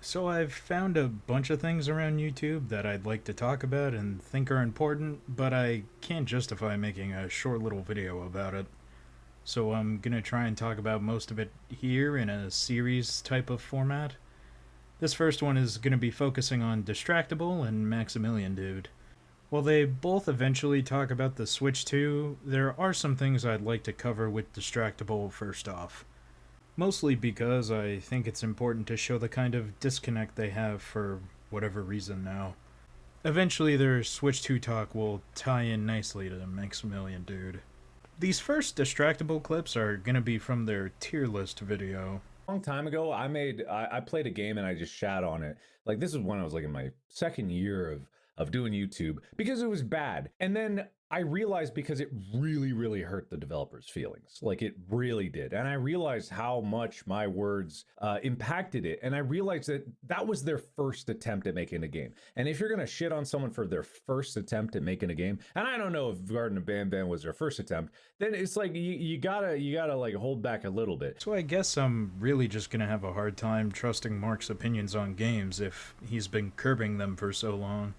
So I've found a bunch of things around YouTube that I'd like to talk about and think are important, but I can't justify making a short little video about it. So I'm gonna try and talk about most of it here in a series type of format. This first one is gonna be focusing on Distractable and Maximilian Dude. While they both eventually talk about the Switch 2, there are some things I'd like to cover with Distractable first off. Mostly because I think it's important to show the kind of disconnect they have for whatever reason now. Eventually, their Switch 2 talk will tie in nicely to Maximilian Dude. These first distractible clips are gonna be from their tier list video. Long time ago, I played a game and I just shat on it. Like this is when I was like in my second year of doing YouTube because it was bad. And then I realized because it really hurt the developers' feelings. Like it really did. And I realized how much my words impacted it. And I realized that that was their first attempt at making a game. And if you're going to shit on someone for their first attempt at making a game, and I don't know if Garden of Banban was their first attempt, then it's like you gotta like hold back a little bit. So I guess I'm really just gonna have a hard time trusting Mark's opinions on games if he's been curbing them for so long.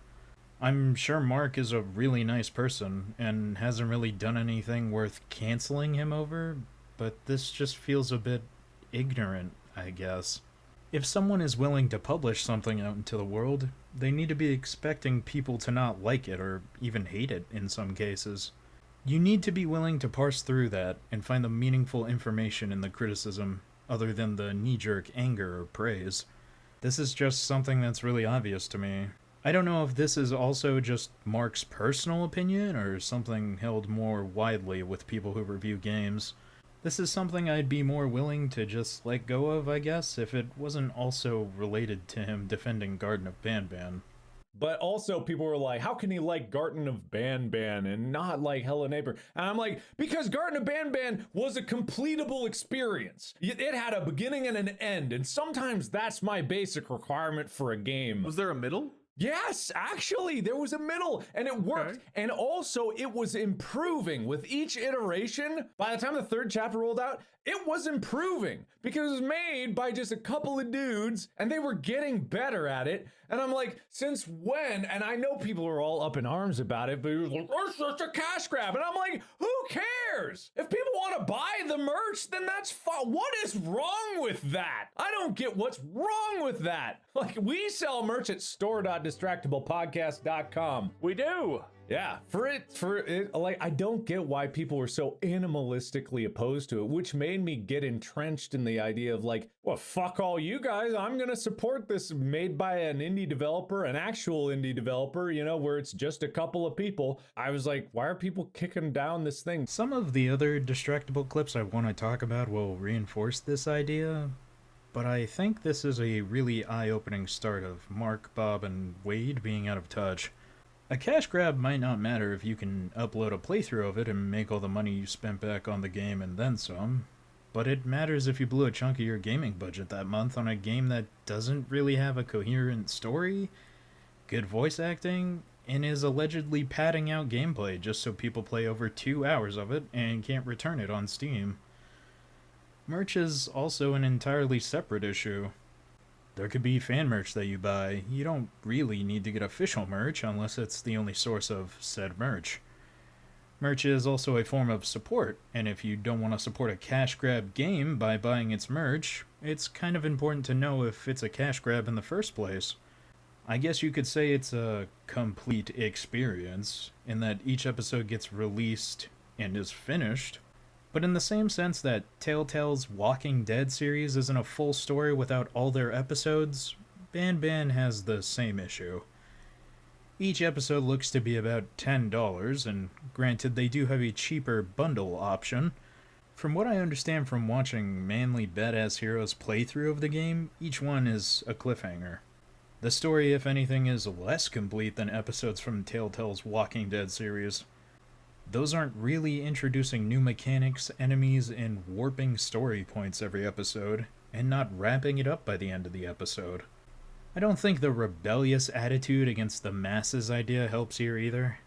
I'm sure Mark is a really nice person and hasn't really done anything worth canceling him over, but this just feels a bit ignorant, I guess. If someone is willing to publish something out into the world, they need to be expecting people to not like it or even hate it in some cases. You need to be willing to parse through that and find the meaningful information in the criticism, other than the knee jerk anger or praise. This is just something that's really obvious to me. I don't know if this is also just Mark's personal opinion or something held more widely with people who review games. This is something I'd be more willing to just let go of, I guess, if it wasn't also related to him defending Garden of Banban. But also people were like, how can he like Garden of Banban and not like Hello Neighbor? And I'm like, because Garden of Banban was a completable experience. It had a beginning and an end. And sometimes that's my basic requirement for a game. Was there a middle? Yes, actually, there was a middle and it worked. Okay. And also, it was improving with each iteration. By the time the third chapter rolled out, it was improving because it was made by just a couple of dudes and they were getting better at it. And I'm like, since when? And I know people are all up in arms about it, but it was like, it's just a cash grab. And I'm like, who cares? If people want to buy the merch, then that's fine. What is wrong with that? I don't get what's wrong with that. Like, we sell merch at store.distractablepodcast.com. We do. Yeah, for it, like, I don't get why people were so animalistically opposed to it, which made me get entrenched in the idea of like, well, fuck all you guys. I'm gonna support this made by an indie developer, an actual indie developer, you know, where it's just a couple of people. I was like, why are people kicking down this thing? Some of the other distractible clips I want to talk about will reinforce this idea, but I think this is a really eye-opening start of Mark, Bob, and Wade being out of touch. A cash grab might not matter if you can upload a playthrough of it and make all the money you spent back on the game and then some, but it matters if you blew a chunk of your gaming budget that month on a game that doesn't really have a coherent story, good voice acting, and is allegedly padding out gameplay just so people play over 2 hours of it and can't return it on Steam. Merch is also an entirely separate issue. There could be fan merch that you buy. You don't really need to get official merch unless it's the only source of said merch. Merch is also a form of support, and if you don't want to support a cash grab game by buying its merch, it's kind of important to know if it's a cash grab in the first place. I guess you could say it's a complete experience, in that each episode gets released and is finished. But in the same sense that Telltale's Walking Dead series isn't a full story without all their episodes, Banban has the same issue. Each episode looks to be about $10, and granted they do have a cheaper bundle option. From what I understand from watching Manly Badass Heroes playthrough of the game, each one is a cliffhanger. The story, if anything, is less complete than episodes from Telltale's Walking Dead series. Those aren't really introducing new mechanics, enemies, and warping story points every episode, and not wrapping it up by the end of the episode. I don't think the rebellious attitude against the masses idea helps here either.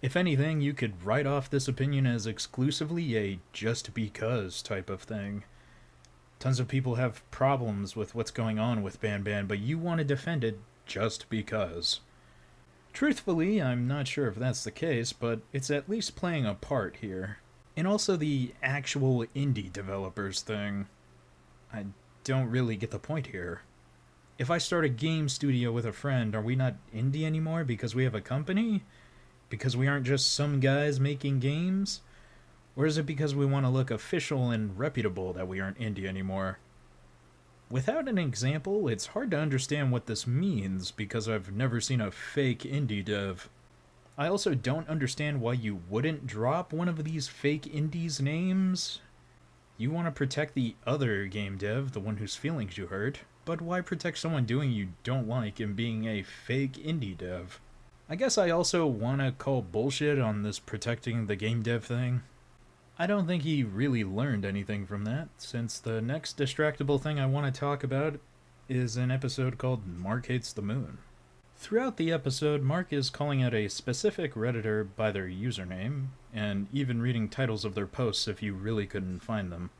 If anything, you could write off this opinion as exclusively a just because type of thing. Tons of people have problems with what's going on with Ban Ban, but you want to defend it just because. Truthfully, I'm not sure if that's the case, but it's at least playing a part here. And also the actual indie developers thing. I don't really get the point here. If I start a game studio with a friend, are we not indie anymore because we have a company? Because we aren't just some guys making games? Or is it because we want to look official and reputable that we aren't indie anymore? Without an example, it's hard to understand what this means because I've never seen a fake indie dev. I also don't understand why you wouldn't drop one of these fake indies' names. You want to protect the other game dev, the one whose feelings you hurt, but why protect someone doing you don't like and being a fake indie dev? I guess I also want to call bullshit on this protecting the game dev thing. I don't think he really learned anything from that, since the next distractible thing I want to talk about is an episode called Mark Hates the Moon. Throughout the episode, Mark is calling out a specific Redditor by their username, and even reading titles of their posts if you really couldn't find them.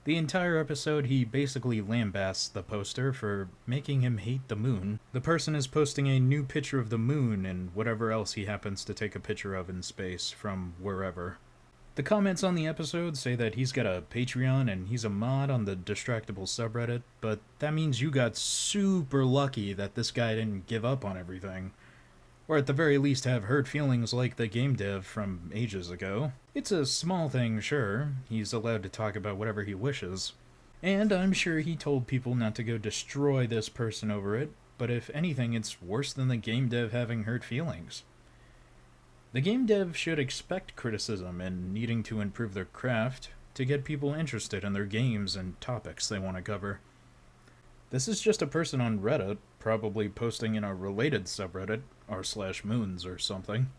The entire episode, he basically lambasts the poster for making him hate the moon. The person is posting a new picture of the moon and whatever else he happens to take a picture of in space from wherever. The comments on the episode say that he's got a Patreon and he's a mod on the Distractable subreddit, but that means you got super lucky that this guy didn't give up on everything. Or at the very least have hurt feelings like the game dev from ages ago. It's a small thing, sure. He's allowed to talk about whatever he wishes. And I'm sure he told people not to go destroy this person over it, but if anything, it's worse than the game dev having hurt feelings. The game dev should expect criticism and needing to improve their craft to get people interested in their games and topics they want to cover. This is just a person on Reddit, probably posting in a related subreddit, r/moons or something.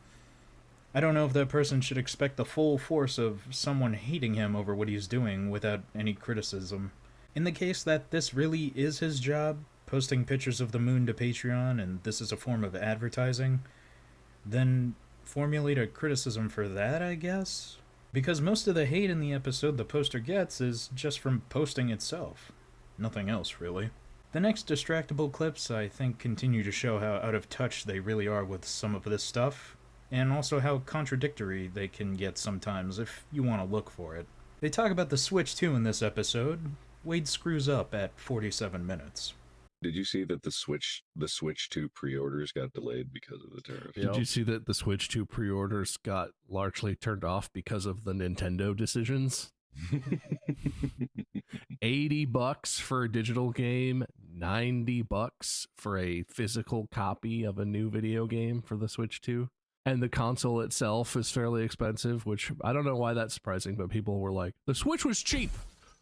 I don't know if that person should expect the full force of someone hating him over what he's doing without any criticism. In the case that this really is his job, posting pictures of the moon to Patreon and this is a form of advertising, then formulate a criticism for that, I guess? Because most of the hate in the episode the poster gets is just from posting itself. Nothing else, really. The next distractible clips, I think, continue to show how out of touch they really are with some of this stuff, and also how contradictory they can get sometimes if you want to look for it. They talk about the Switch 2 in this episode. Wade screws up at 47 minutes. Did you see that the Switch 2 pre-orders got delayed because of the tariffs? Did you see that the Switch 2 pre-orders got largely turned off because of the Nintendo decisions? $80 for a digital game, $90 for a physical copy of a new video game for the Switch 2. And the console itself is fairly expensive, which I don't know why that's surprising, but people were like, the Switch was cheap.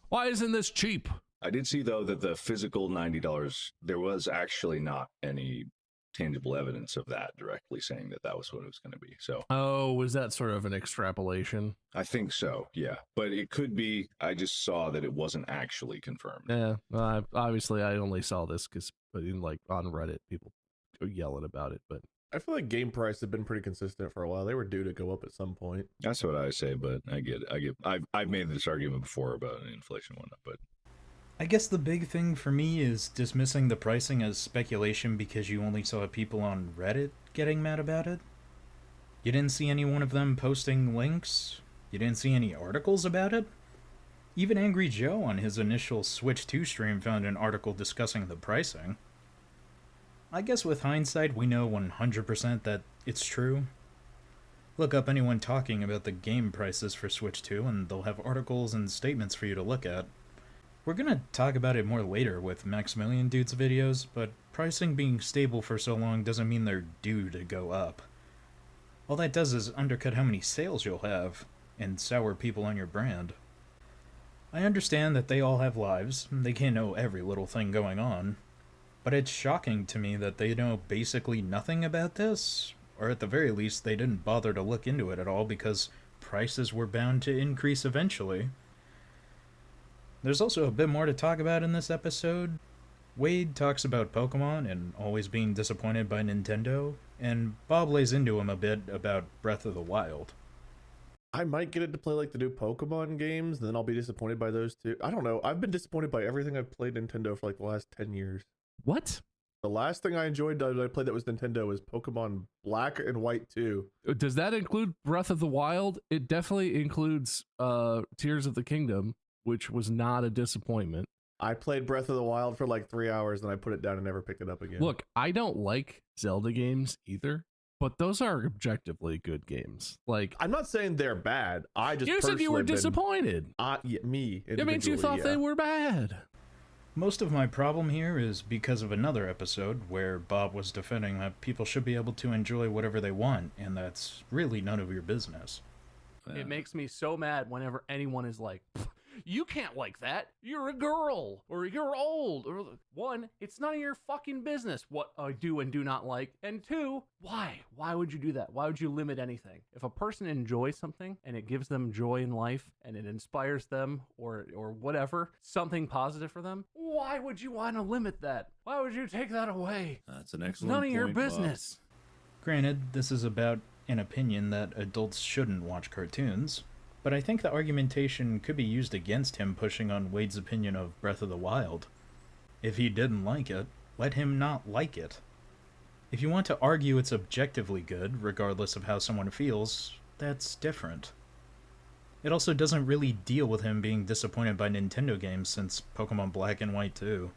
Why isn't this cheap? I did see, though, that the physical $90, there was actually not any tangible evidence of that directly saying that that was what it was going to be. So, oh, was that sort of an extrapolation? I think so, yeah. But it could be, I just saw that it wasn't actually confirmed. Yeah, obviously I only saw this because like on Reddit, people are yelling about it, but I feel like game prices have been pretty consistent for a while. They were due to go up at some point. That's what I say, but I get it. I've made this argument before about inflation and whatnot, but I guess the big thing for me is dismissing the pricing as speculation because you only saw people on Reddit getting mad about it. You didn't see any one of them posting links. You didn't see any articles about it. Even Angry Joe on his initial Switch 2 stream found an article discussing the pricing. I guess with hindsight, we know 100% that it's true. Look up anyone talking about the game prices for Switch 2 and they'll have articles and statements for you to look at. We're gonna talk about it more later with Maximilian Dude's videos, but pricing being stable for so long doesn't mean they're due to go up. All that does is undercut how many sales you'll have, and sour people on your brand. I understand that they all have lives, and they can't know every little thing going on, but it's shocking to me that they know basically nothing about this, or at the very least they didn't bother to look into it at all because prices were bound to increase eventually. There's also a bit more to talk about in this episode. Wade talks about Pokemon and always being disappointed by Nintendo, and Bob lays into him a bit about Breath of the Wild. I might get it to play like the new Pokemon games, and then I'll be disappointed by those too. I don't know. I've been disappointed by everything I've played Nintendo for like the last 10 years. What? The last thing I enjoyed that I played that was Nintendo was Pokemon Black and White 2. Does that include Breath of the Wild? It definitely includes Tears of the Kingdom, which was not a disappointment. I played Breath of the Wild for like 3 hours, then I put it down and never picked it up again. Look, I don't like Zelda games either, but those are objectively good games. Like, I'm not saying they're bad. I just you said you were personally been- disappointed. Yeah, me. It means you individually, thought yeah. they were bad. Most of my problem here is because of another episode where Bob was defending that people should be able to enjoy whatever they want, and that's really none of your business. It makes me so mad whenever anyone is like, you can't like that. You're a girl, or you're old. Or one, it's none of your fucking business what I do and do not like. And two, why? Why would you do that? Why would you limit anything? If a person enjoys something and it gives them joy in life and it inspires them or whatever, something positive for them, why would you want to limit that? Why would you take that away? That's an It's excellent none of your point, Bob. business. Granted, this is about an opinion that adults shouldn't watch cartoons, but I think the argumentation could be used against him pushing on Wade's opinion of Breath of the Wild. If he didn't like it, let him not like it. If you want to argue it's objectively good, regardless of how someone feels, that's different. It also doesn't really deal with him being disappointed by Nintendo games since Pokemon Black and White 2.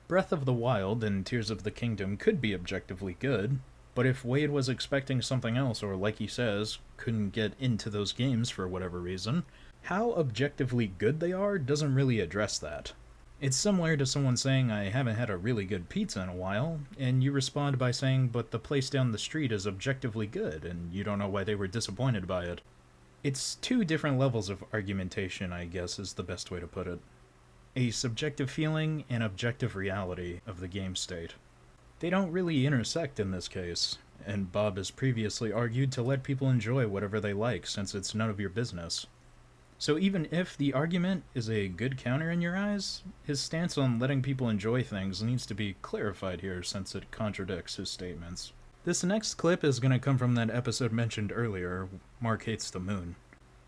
Breath of the Wild and Tears of the Kingdom could be objectively good, but if Wade was expecting something else, or like he says, couldn't get into those games for whatever reason, how objectively good they are doesn't really address that. It's similar to someone saying, I haven't had a really good pizza in a while, and you respond by saying, but the place down the street is objectively good, and you don't know why they were disappointed by it. It's two different levels of argumentation, I guess, is the best way to put it. A subjective feeling and objective reality of the game state. They don't really intersect in this case, and Bob has previously argued to let people enjoy whatever they like since it's none of your business. So even if the argument is a good counter in your eyes, his stance on letting people enjoy things needs to be clarified here since it contradicts his statements. This next clip is going to come from that episode mentioned earlier, Mark Hates the Moon.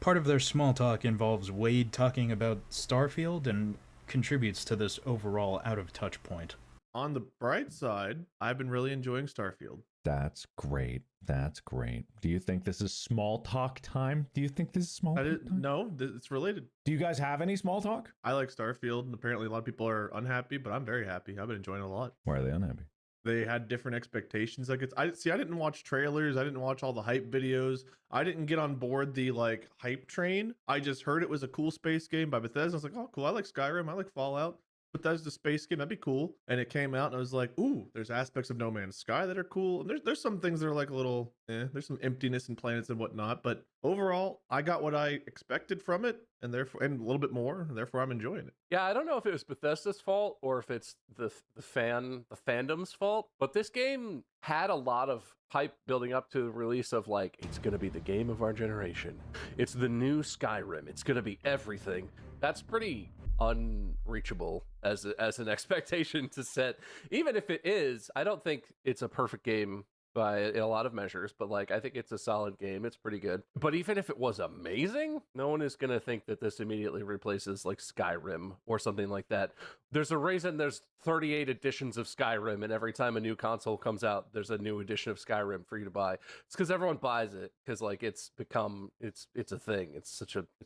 Part of their small talk involves Wade talking about Starfield and contributes to this overall out-of-touch point. On the bright side, I've been really enjoying Starfield. That's great. That's great. Do you think this is small talk time? Do you think this is small talk time? No, it's related. Do you guys have any small talk? I like Starfield, and apparently a lot of people are unhappy, but I'm very happy. I've been enjoying it a lot. Why are they unhappy? They had different expectations. Like I didn't watch trailers. I didn't watch all the hype videos. I didn't get on board the like hype train. I just heard it was a cool space game by Bethesda. I was like, oh, cool. I like Skyrim. I like Fallout. Bethesda space game, that'd be cool. And it came out and I was like, ooh, there's aspects of No Man's Sky that are cool. And there's some things that are like a little, there's some emptiness in planets and whatnot. But overall, I got what I expected from it and therefore, and a little bit more, and therefore I'm enjoying it. Yeah, I don't know if it was Bethesda's fault or if it's the fandom's fault, but this game had a lot of hype building up to the release of like, it's going to be the game of our generation. It's the new Skyrim. It's going to be everything. That's pretty unreachable as an expectation to set. Even if it is, I don't think it's a perfect game by a lot of measures, but like I think it's a solid game. It's pretty good. But even if it was amazing, no one is going to think that this immediately replaces like Skyrim or something like that. There's a reason there's 38 editions of Skyrim, and every time a new console comes out, there's a new edition of Skyrim for you to buy. It's because everyone buys it because like it's become it's a thing. It's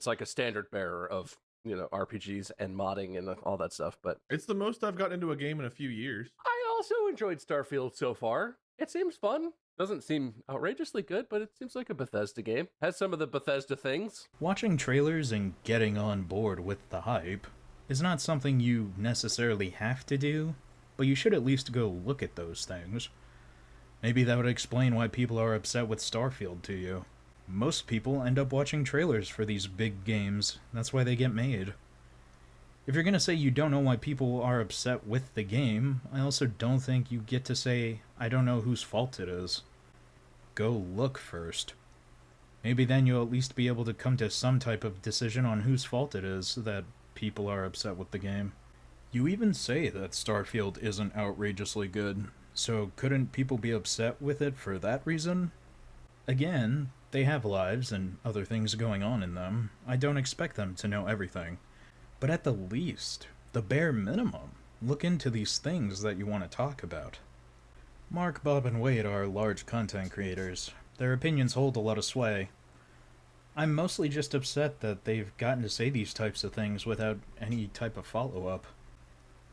like a standard bearer of, you know, RPGs and modding and all that stuff. But It's the most I've gotten into a game in a few years. I also enjoyed Starfield so far. It seems fun. Doesn't seem outrageously good, but it seems like a Bethesda game. Has some of the Bethesda things. Watching trailers and getting on board with the hype is not something you necessarily have to do, but you should at least go look at those things. Maybe that would explain why people are upset with Starfield to you. Most people end up watching trailers for these big games. That's why they get made. If you're gonna say you don't know why people are upset with the game, I also don't think you get to say, I don't know whose fault it is. Go look first. Maybe then you'll at least be able to come to some type of decision on whose fault it is that people are upset with the game. You even say that Starfield isn't outrageously good, so couldn't people be upset with it for that reason? Again, They have lives and other things going on in them. I don't expect them to know everything. But at the least, the bare minimum, look into these things that you want to talk about. Mark, Bob, and Wade are large content creators. Their opinions hold a lot of sway. I'm mostly just upset that they've gotten to say these types of things without any type of follow-up.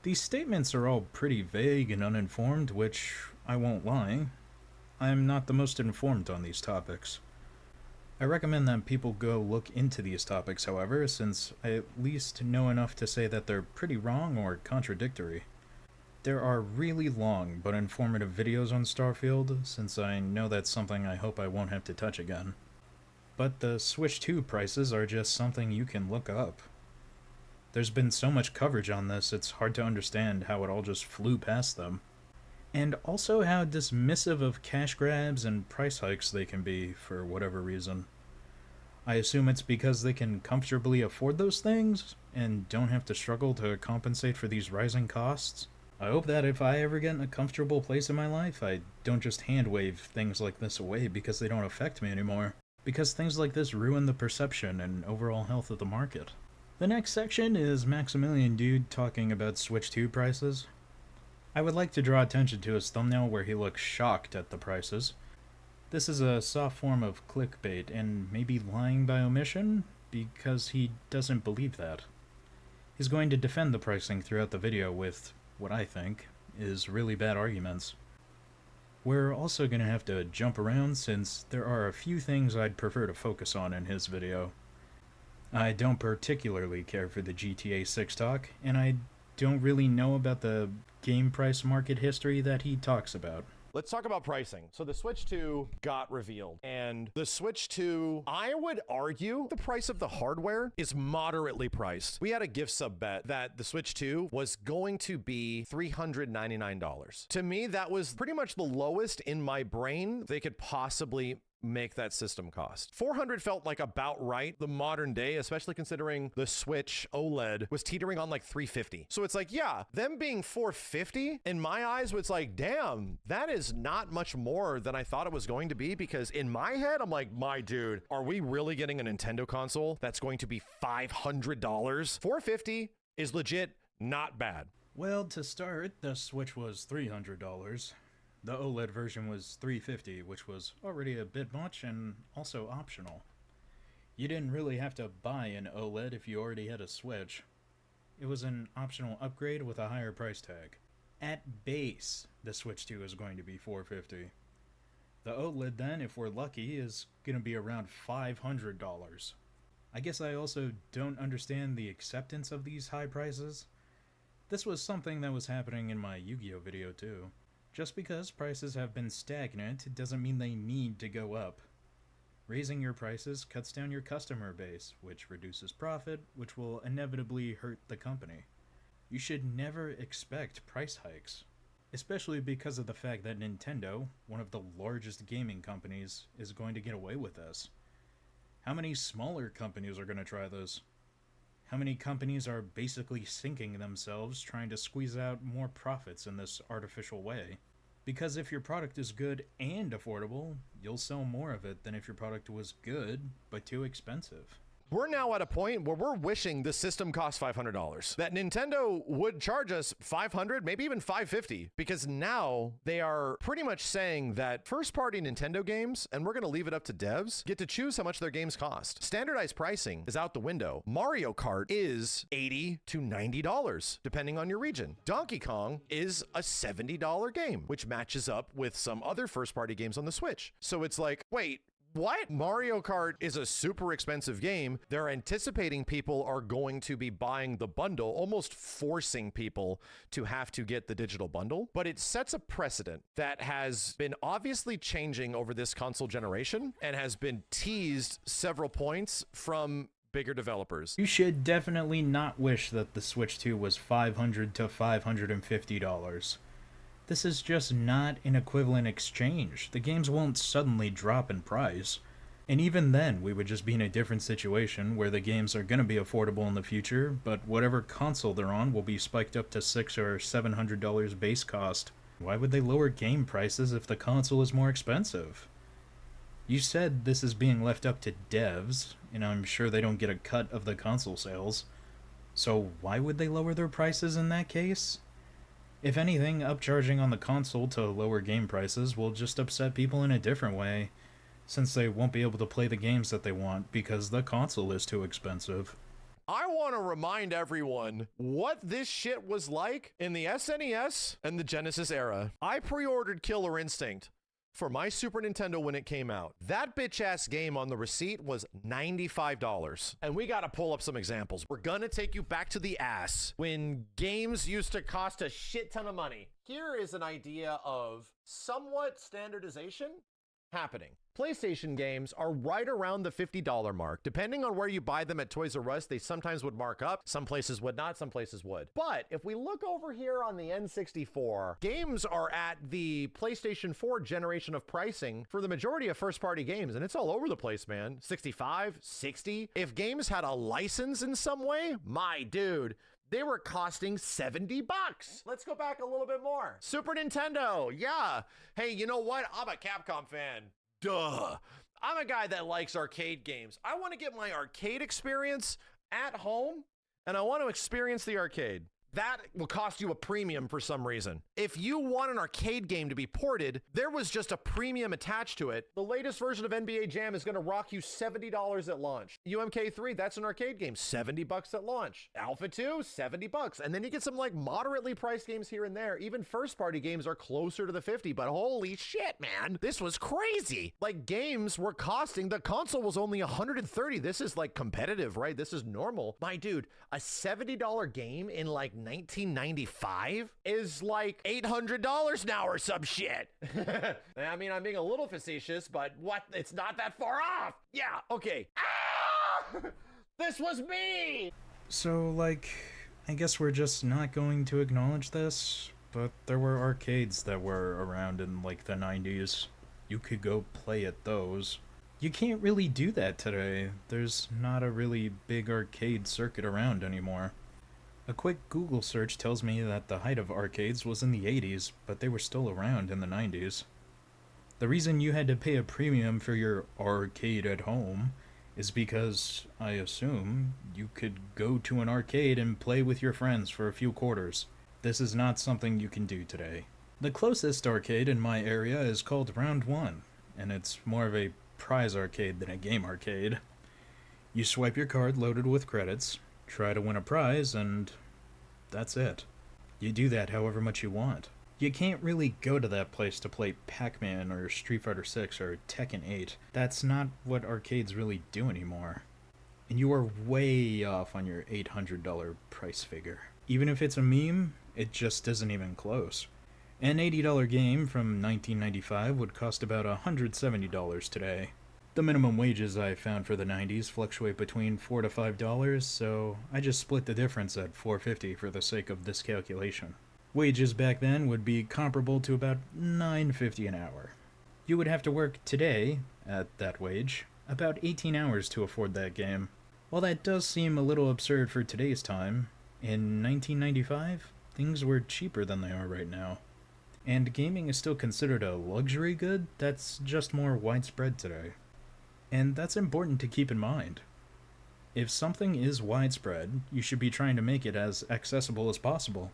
These statements are all pretty vague and uninformed, which, I won't lie, I'm not the most informed on these topics. I recommend that people go look into these topics, however, since I at least know enough to say that they're pretty wrong or contradictory. There are really long but informative videos on Starfield, since I know that's something I hope I won't have to touch again. But the Switch 2 prices are just something you can look up. There's been so much coverage on this, it's hard to understand how it all just flew past them. And also how dismissive of cash grabs and price hikes they can be for whatever reason. I assume it's because they can comfortably afford those things and don't have to struggle to compensate for these rising costs. I hope that if I ever get in a comfortable place in my life, I don't just hand wave things like this away because they don't affect me anymore. Because things like this ruin the perception and overall health of the market. The next section is Maximilian Dude talking about Switch 2 prices. I would like to draw attention to his thumbnail where he looks shocked at the prices. This is a soft form of clickbait and maybe lying by omission because he doesn't believe that. He's going to defend the pricing throughout the video with what I think is really bad arguments. We're also going to have to jump around since there are a few things I'd prefer to focus on in his video. I don't particularly care for the GTA 6 talk, and I don't really know about the game price market history that he talks about. Let's talk about pricing. So the Switch 2 got revealed, and the Switch 2, I would argue the price of the hardware is moderately priced. We had a gift sub bet that the Switch 2 was going to be $399. To me, that was pretty much the lowest in my brain they could possibly make that system cost. $400 felt like about right. The modern day, especially considering the Switch OLED was teetering on like $350. So it's like, yeah, them being $450 in my eyes, it's like, damn, that is not much more than I thought it was going to be, because in my head, I'm like, my dude, are we really getting a Nintendo console that's going to be $500? $450 is legit not bad. Well, to start, the Switch was $300. The OLED version was $350, which was already a bit much and also optional. You didn't really have to buy an OLED if you already had a Switch. It was an optional upgrade with a higher price tag. At base, the Switch 2 is going to be $450. The OLED then, if we're lucky, is going to be around $500. I guess I also don't understand the acceptance of these high prices. This was something that was happening in my Yu-Gi-Oh video too. Just because prices have been stagnant doesn't mean they need to go up. Raising your prices cuts down your customer base, which reduces profit, which will inevitably hurt the company. You should never expect price hikes, especially because of the fact that Nintendo, one of the largest gaming companies, is going to get away with this. How many smaller companies are going to try this? How many companies are basically sinking themselves trying to squeeze out more profits in this artificial way? Because if your product is good and affordable, you'll sell more of it than if your product was good, but too expensive. We're now at a point where we're wishing the system cost $500. That Nintendo would charge us $500, maybe even $550, because now they are pretty much saying that first-party Nintendo games, and we're going to leave it up to devs, get to choose how much their games cost. Standardized pricing is out the window. Mario Kart is $80 to $90, depending on your region. Donkey Kong is a $70 game, which matches up with some other first-party games on the Switch. So it's like, wait, what? Mario Kart is a super expensive game. They're anticipating people are going to be buying the bundle, almost forcing people to have to get the digital bundle. But it sets a precedent that has been obviously changing over this console generation and has been teased several points from bigger developers. You should definitely not wish that the Switch 2 was $500 to $550. This is just not an equivalent exchange. The games won't suddenly drop in price. And even then, we would just be in a different situation where the games are going to be affordable in the future, but whatever console they're on will be spiked up to $600 or $700 base cost. Why would they lower game prices if the console is more expensive? You said this is being left up to devs, and I'm sure they don't get a cut of the console sales. So why would they lower their prices in that case? If anything, upcharging on the console to lower game prices will just upset people in a different way, since they won't be able to play the games that they want because the console is too expensive. I want to remind everyone what this shit was like in the SNES and the Genesis era. I pre-ordered Killer Instinct for my Super Nintendo when it came out. That bitch-ass game on the receipt was $95. And we got to pull up some examples. We're going to take you back to the ass when games used to cost a shit ton of money. Here is an idea of somewhat standardization happening. PlayStation games are right around the $50 mark. Depending on where you buy them at Toys R Us, they sometimes would mark up. Some places would not, some places would. But if we look over here on the N64, games are at the PlayStation 4 generation of pricing for the majority of first-party games, and it's all over the place, man. 65, 60. If games had a license in some way, my dude, they were costing $70. Let's go back a little bit more. Super Nintendo, yeah. Hey, you know what? I'm a Capcom fan. Duh. I'm a guy that likes arcade games. I want to get my arcade experience at home, and I want to experience the arcade. That will cost you a premium for some reason. If you want an arcade game to be ported, there was just a premium attached to it. The latest version of NBA Jam is going to rock you $70 at launch. UMK3, that's an arcade game, $70 at launch. Alpha 2, $70. And then you get some like moderately priced games here and there. Even first party games are closer to the 50, but holy shit, man, this was crazy. Like games were costing, the console was only 130. This is like competitive, right? This is normal. My dude, a $70 game in like 1995 is like $800 now or some shit. I mean, I'm being a little facetious, but what? It's not that far off. Yeah, okay. Ah! This was me! So, like, I guess we're just not going to acknowledge this, but there were arcades that were around in, like, the 90s. You could go play at those. You can't really do that today. There's not a really big arcade circuit around anymore. A quick Google search tells me that the height of arcades was in the 80s, but they were still around in the 90s. The reason you had to pay a premium for your arcade at home is because, I assume, you could go to an arcade and play with your friends for a few quarters. This is not something you can do today. The closest arcade in my area is called Round 1, and it's more of a prize arcade than a game arcade. You swipe your card loaded with credits, try to win a prize, and that's it. You do that however much you want. You can't really go to that place to play Pac-Man or Street Fighter 6 or Tekken 8. That's not what arcades really do anymore. And you are way off on your $800 price figure. Even if it's a meme, it just isn't even close. An $80 game from 1995 would cost about $170 today. The minimum wages I found for the 90s fluctuate between $4 to $5, so I just split the difference at $4.50 for the sake of this calculation. Wages back then would be comparable to about $9.50 an hour. You would have to work today, at that wage, about 18 hours to afford that game. While that does seem a little absurd for today's time, in 1995, things were cheaper than they are right now. And gaming is still considered a luxury good that's just more widespread today. And that's important to keep in mind. If something is widespread, you should be trying to make it as accessible as possible.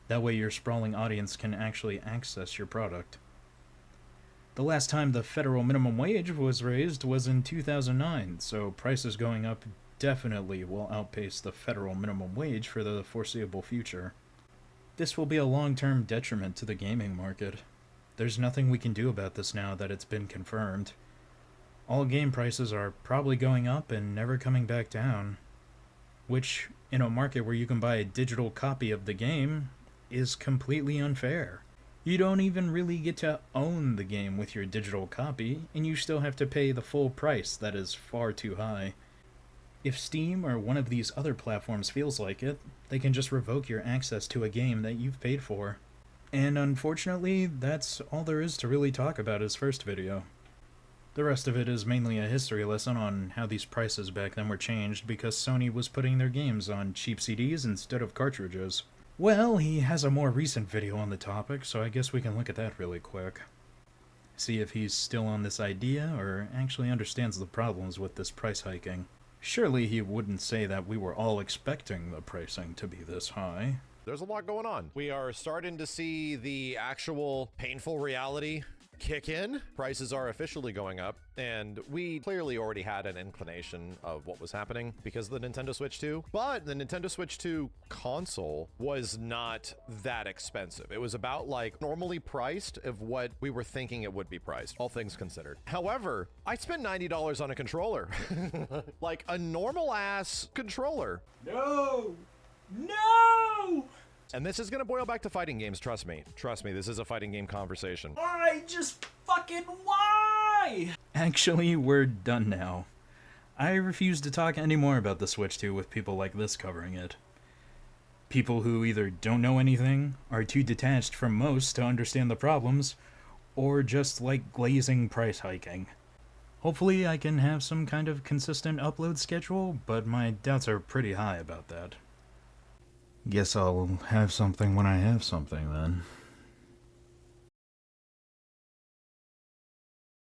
That way your sprawling audience can actually access your product. The last time the federal minimum wage was raised was in 2009, so prices going up definitely will outpace the federal minimum wage for the foreseeable future. This will be a long-term detriment to the gaming market. There's nothing we can do about this now that it's been confirmed. All game prices are probably going up and never coming back down. Which, in a market where you can buy a digital copy of the game, is completely unfair. You don't even really get to own the game with your digital copy, and you still have to pay the full price that is far too high. If Steam or one of these other platforms feels like it, they can just revoke your access to a game that you've paid for. And unfortunately, that's all there is to really talk about as first video. The rest of it is mainly a history lesson on how these prices back then were changed because Sony was putting their games on cheap CDs instead of cartridges. Well, he has a more recent video on the topic, so I guess we can look at that really quick. See if he's still on this idea or actually understands the problems with this price hiking. Surely he wouldn't say that we were all expecting the pricing to be this high. There's a lot going on. We are starting to see the actual painful reality kick in. Prices are officially going up, and we clearly already had an inclination of what was happening because of the Nintendo Switch 2. But the Nintendo Switch 2 console was not that expensive. It was about like normally priced of what we were thinking it would be priced, all things considered. However, I spent $90 on a controller. Like a normal ass controller. No! No! And this is going to boil back to fighting games, trust me. Trust me, this is a fighting game conversation. Why? Just fucking why? Actually, we're done now. I refuse to talk anymore about the Switch 2 with people like this covering it. People who either don't know anything, are too detached from most to understand the problems, or just like glazing price hiking. Hopefully I can have some kind of consistent upload schedule, but my doubts are pretty high about that. Guess I'll have something when I have something then.